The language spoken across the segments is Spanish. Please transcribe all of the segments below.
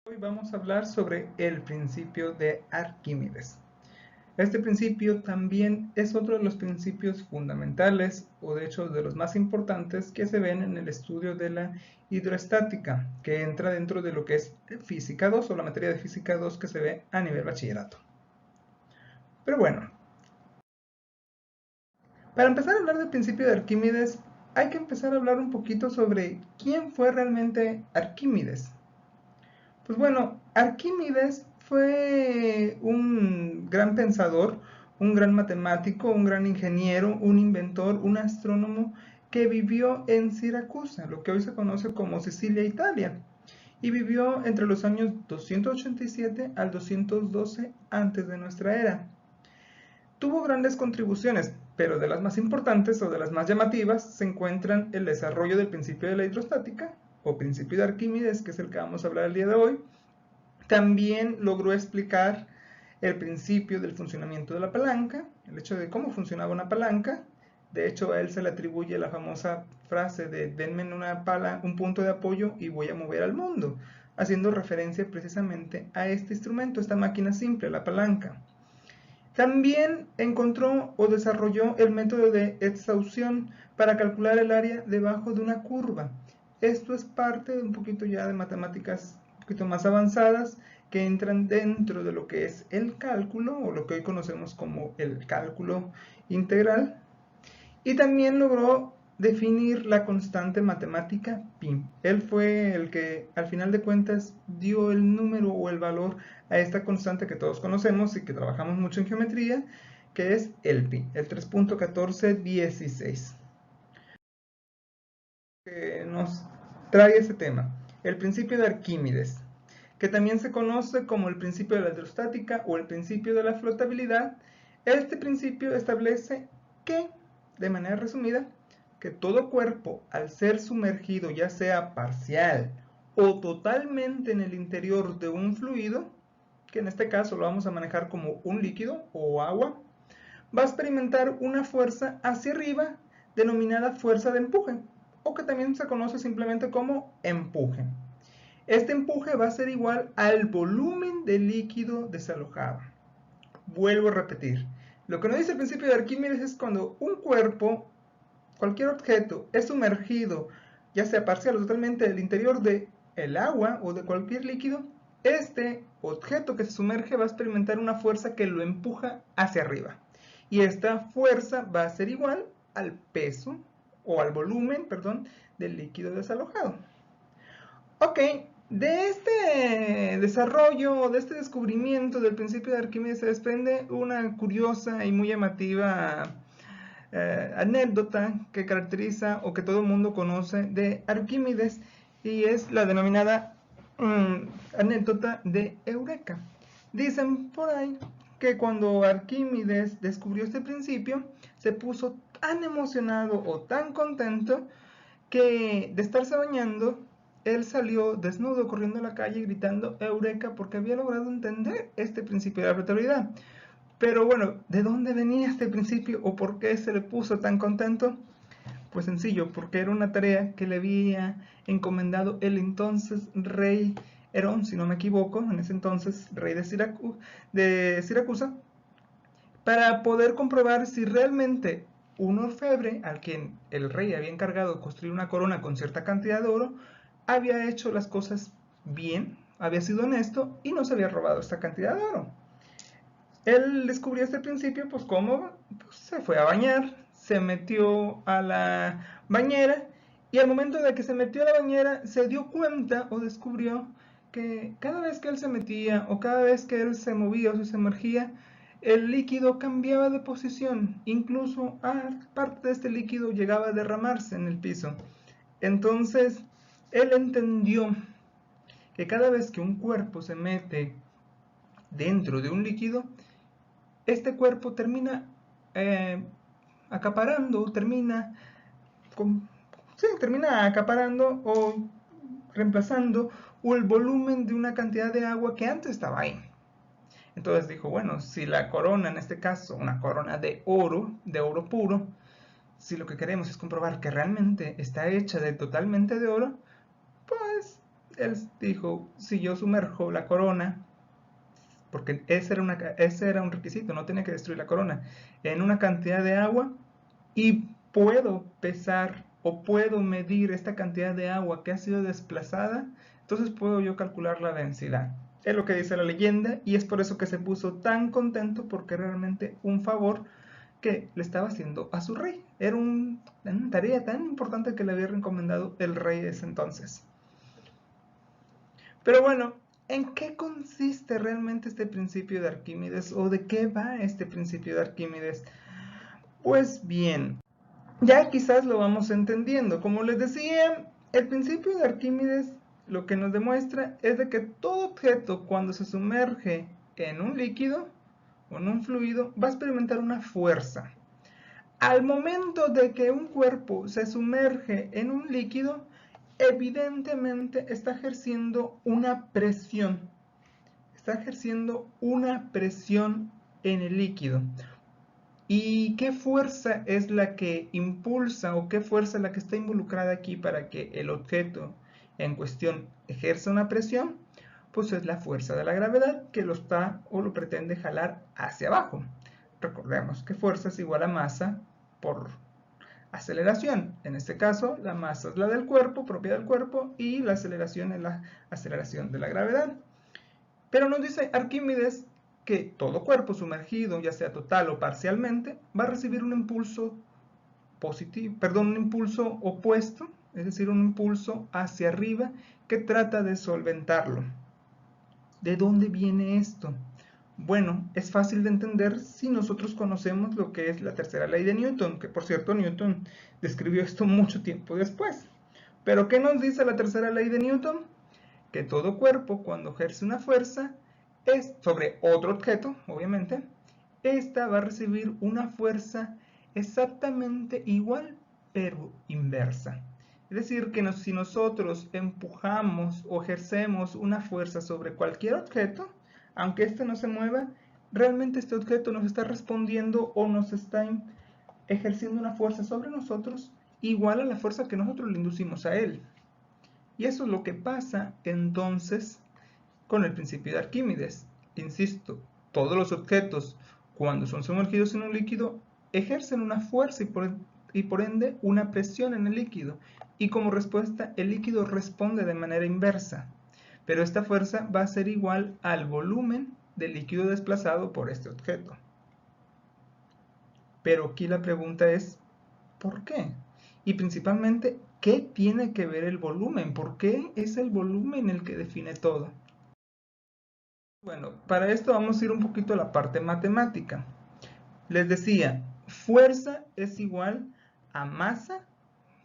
Hoy vamos a hablar sobre el principio de Arquímedes. Este principio también es otro de los principios fundamentales, o de hecho de los más importantes que se ven en el estudio de la hidroestática, que entra dentro de lo que es física 2 o la materia de física 2 que se ve a nivel bachillerato. Pero bueno, para empezar a hablar del principio de Arquímedes, hay que empezar a hablar un poquito sobre quién fue realmente Arquímedes. Pues bueno, Arquímedes fue un gran pensador, un gran matemático, un gran ingeniero, un inventor, un astrónomo que vivió en Siracusa, lo que hoy se conoce como Sicilia, Italia, y vivió entre los años 287 al 212 antes de nuestra era. Tuvo grandes contribuciones, pero de las más importantes o de las más llamativas se encuentran el desarrollo del principio de la hidrostática o principio de Arquímedes, que es el que vamos a hablar el día de hoy. También logró explicar el principio del funcionamiento de la palanca, el hecho de cómo funcionaba una palanca. De hecho, a él se le atribuye la famosa frase de denme una pala, un punto de apoyo y voy a mover al mundo, haciendo referencia precisamente a este instrumento, esta máquina simple, la palanca. También encontró o desarrolló el método de exhaustión para calcular el área debajo de una curva. Esto es parte de un poquito ya de matemáticas un poquito más avanzadas que entran dentro de lo que es el cálculo o lo que hoy conocemos como el cálculo integral. Y también logró definir la constante matemática pi. Él fue el que al final de cuentas dio el número o el valor a esta constante que todos conocemos y que trabajamos mucho en geometría, que es el pi, el 3.1416. Que nos trae ese tema, el principio de Arquímedes, que también se conoce como el principio de la hidrostática o el principio de la flotabilidad. Este principio establece que, de manera resumida, que todo cuerpo, al ser sumergido ya sea parcial o totalmente en el interior de un fluido, que en este caso lo vamos a manejar como un líquido o agua, va a experimentar una fuerza hacia arriba denominada fuerza de empuje, o que también se conoce simplemente como empuje. Este empuje va a ser igual al volumen del líquido desalojado. Vuelvo a repetir, lo que nos dice el principio de Arquímedes es cuando un cuerpo, cualquier objeto, es sumergido, ya sea parcial o totalmente, en el interior del agua o de cualquier líquido, este objeto que se sumerge va a experimentar una fuerza que lo empuja hacia arriba. Y esta fuerza va a ser igual al peso o al volumen, perdón, del líquido desalojado. Ok, de este desarrollo, de este descubrimiento del principio de Arquímedes se desprende una curiosa y muy llamativa anécdota que caracteriza o que todo el mundo conoce de Arquímedes, y es la denominada anécdota de Eureka. Dicen por ahí que cuando Arquímedes descubrió este principio se puso tan emocionado o tan contento que de estarse bañando él salió desnudo corriendo a la calle gritando Eureka porque había logrado entender este principio de la relatividad. Pero bueno, ¿de dónde venía este principio o por qué se le puso tan contento? Pues sencillo, porque era una tarea que le había encomendado el entonces rey Herón, si no me equivoco, en ese entonces rey de Siracusa, para poder comprobar si realmente un orfebre, al quien el rey había encargado de construir una corona con cierta cantidad de oro, había hecho las cosas bien, había sido honesto y no se había robado esta cantidad de oro. Él descubrió este principio, pues cómo, pues, se fue a bañar, se metió a la bañera y al momento de que se metió a la bañera se dio cuenta o descubrió que cada vez que él se metía o cada vez que él se movía o se sumergía, el líquido cambiaba de posición, incluso parte de este líquido llegaba a derramarse en el piso. Entonces, él entendió que cada vez que un cuerpo se mete dentro de un líquido, este cuerpo termina eh, acaparando, con, sí, termina acaparando o reemplazando el volumen de una cantidad de agua que antes estaba ahí. Entonces dijo, bueno, si la corona, en este caso, una corona de oro puro, si lo que queremos es comprobar que realmente está hecha de totalmente de oro, pues él dijo, si yo sumerjo la corona, porque ese era un requisito, no tenía que destruir la corona, en una cantidad de agua, y puedo pesar o puedo medir esta cantidad de agua que ha sido desplazada, entonces puedo yo calcular la densidad. Es lo que dice la leyenda, y es por eso que se puso tan contento, porque realmente un favor que le estaba haciendo a su rey. Era una tarea tan importante que le había recomendado el rey de ese entonces. Pero bueno, ¿en qué consiste realmente este principio de Arquímedes? ¿O de qué va este principio de Arquímedes? Pues bien, ya quizás lo vamos entendiendo. Como les decía, el principio de Arquímedes lo que nos demuestra es de que todo objeto, cuando se sumerge en un líquido o en un fluido, va a experimentar una fuerza. Al momento de que un cuerpo se sumerge en un líquido, evidentemente está ejerciendo una presión. Está ejerciendo una presión en el líquido. ¿Y qué fuerza es la que impulsa o qué fuerza es la que está involucrada aquí para que el objeto en cuestión ejerza una presión? Pues es la fuerza de la gravedad que lo está o lo pretende jalar hacia abajo. Recordemos que fuerza es igual a masa por aceleración. En este caso, la masa es la del cuerpo, propia del cuerpo, y la aceleración es la aceleración de la gravedad. Pero nos dice Arquímedes que todo cuerpo sumergido, ya sea total o parcialmente, va a recibir un impulso un impulso opuesto, es decir, un impulso hacia arriba que trata de solventarlo. ¿De dónde viene esto? Bueno, es fácil de entender si nosotros conocemos lo que es la tercera ley de Newton, que por cierto Newton describió esto mucho tiempo después. Pero ¿qué nos dice la tercera ley de Newton? Que todo cuerpo, cuando ejerce una fuerza es sobre otro objeto, obviamente, esta va a recibir una fuerza exactamente igual, pero inversa. Es decir, que si nosotros empujamos o ejercemos una fuerza sobre cualquier objeto, aunque éste no se mueva, realmente este objeto nos está respondiendo o nos está ejerciendo una fuerza sobre nosotros igual a la fuerza que nosotros le inducimos a él. Y eso es lo que pasa entonces con el principio de Arquímedes. Insisto, todos los objetos, cuando son sumergidos en un líquido, ejercen una fuerza y por ende una presión en el líquido. Y como respuesta, el líquido responde de manera inversa. Pero esta fuerza va a ser igual al volumen del líquido desplazado por este objeto. Pero aquí la pregunta es, ¿por qué? Y principalmente, ¿qué tiene que ver el volumen? ¿Por qué es el volumen el que define todo? Bueno, para esto vamos a ir un poquito a la parte matemática. Les decía, fuerza es igual a masa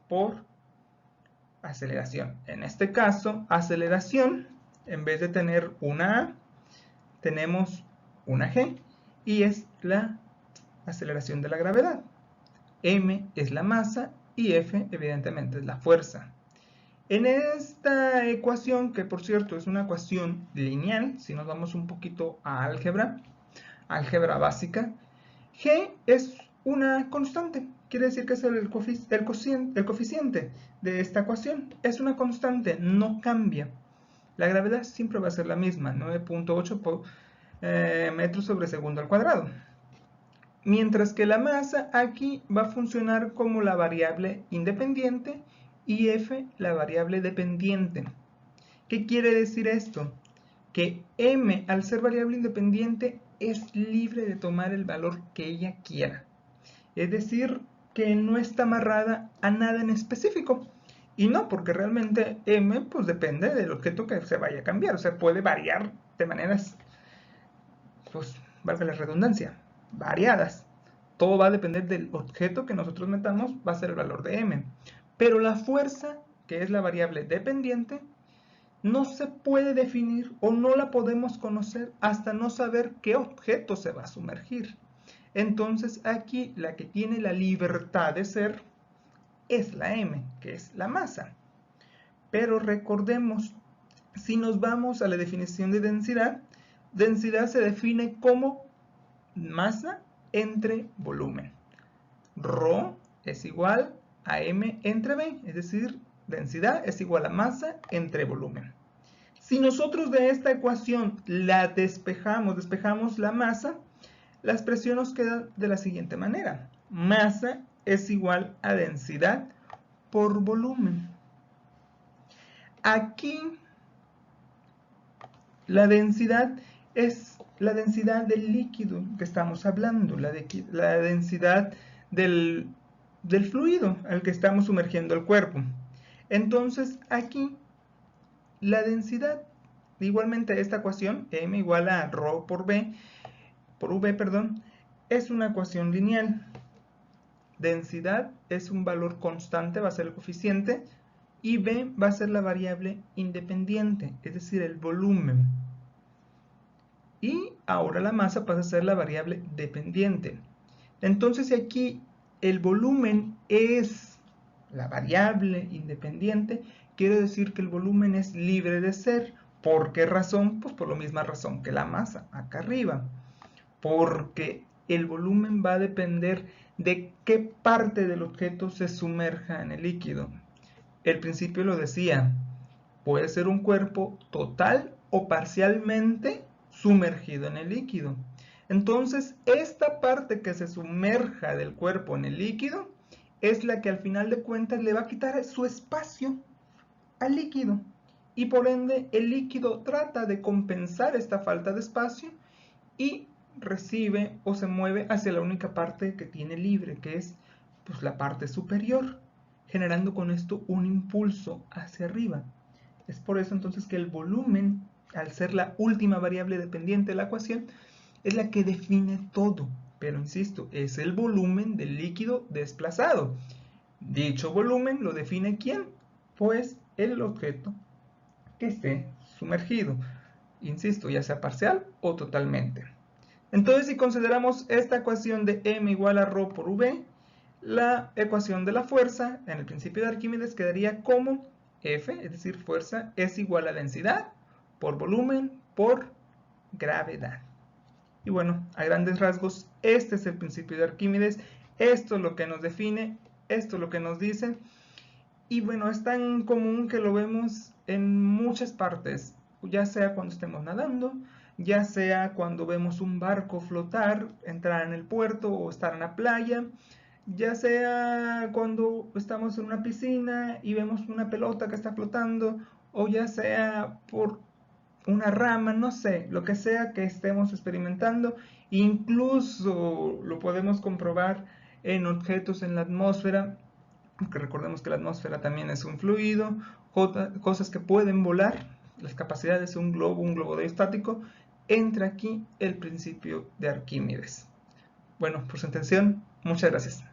por aceleración. En este caso, aceleración, en vez de tener una A, tenemos una G, y es la aceleración de la gravedad. M es la masa y F evidentemente es la fuerza. En esta ecuación, que por cierto es una ecuación lineal, si nos vamos un poquito a álgebra básica, G es una constante, quiere decir que es el coeficiente de esta ecuación, es una constante, no cambia. La gravedad siempre va a ser la misma, 9.8 metros sobre segundo al cuadrado. Mientras que la masa aquí va a funcionar como la variable independiente y F la variable dependiente. ¿Qué quiere decir esto? Que M, al ser variable independiente, es libre de tomar el valor que ella quiera. Es decir, que no está amarrada a nada en específico. Y no, porque realmente M pues depende del objeto que se vaya a cambiar. O sea, puede variar de maneras, pues, valga la redundancia, variadas. Todo va a depender del objeto que nosotros metamos, va a ser el valor de M. Pero la fuerza, que es la variable dependiente, no se puede definir o no la podemos conocer hasta no saber qué objeto se va a sumergir. Entonces aquí la que tiene la libertad de ser es la M, que es la masa. Pero recordemos, si nos vamos a la definición de densidad, densidad se define como masa entre volumen. Rho es igual a M entre V, es decir, densidad es igual a masa entre volumen. Si nosotros de esta ecuación la despejamos la masa, la expresión nos queda de la siguiente manera. Masa es igual a densidad por volumen. Aquí la densidad es la densidad del líquido que estamos hablando, la densidad del fluido al que estamos sumergiendo el cuerpo. Entonces aquí la densidad, igualmente esta ecuación, m igual a ρ por v, es una ecuación lineal. Densidad es un valor constante, va a ser el coeficiente, y v va a ser la variable independiente, es decir, el volumen. Y ahora la masa pasa a ser la variable dependiente. Entonces, si aquí el volumen es la variable independiente, quiere decir que el volumen es libre de ser. ¿Por qué razón? Pues por la misma razón que la masa, acá arriba. Porque el volumen va a depender de qué parte del objeto se sumerja en el líquido. El principio lo decía, puede ser un cuerpo total o parcialmente sumergido en el líquido. Entonces, esta parte que se sumerja del cuerpo en el líquido es la que al final de cuentas le va a quitar su espacio al líquido. Y por ende, el líquido trata de compensar esta falta de espacio y recibe o se mueve hacia la única parte que tiene libre, que es pues, la parte superior, generando con esto un impulso hacia arriba. Es por eso entonces que el volumen, al ser la última variable dependiente de la ecuación, es la que define todo. Pero insisto, es el volumen del líquido desplazado. Dicho volumen lo define ¿quién? Pues el objeto que esté sumergido. Insisto, ya sea parcial o totalmente. Entonces, si consideramos esta ecuación de m igual a ρ por v, la ecuación de la fuerza, en el principio de Arquímedes, quedaría como F, es decir, fuerza, es igual a densidad por volumen por gravedad. Y bueno, a grandes rasgos, este es el principio de Arquímedes, esto es lo que nos define, esto es lo que nos dice, y bueno, es tan común que lo vemos en muchas partes, ya sea cuando estemos nadando, ya sea cuando vemos un barco flotar, entrar en el puerto o estar en la playa, ya sea cuando estamos en una piscina y vemos una pelota que está flotando, o ya sea por una rama, no sé, lo que sea que estemos experimentando, incluso lo podemos comprobar en objetos en la atmósfera, porque recordemos que la atmósfera también es un fluido, cosas que pueden volar, las capacidades de un globo estático, entra aquí el principio de Arquímedes. Bueno, por su atención, muchas gracias.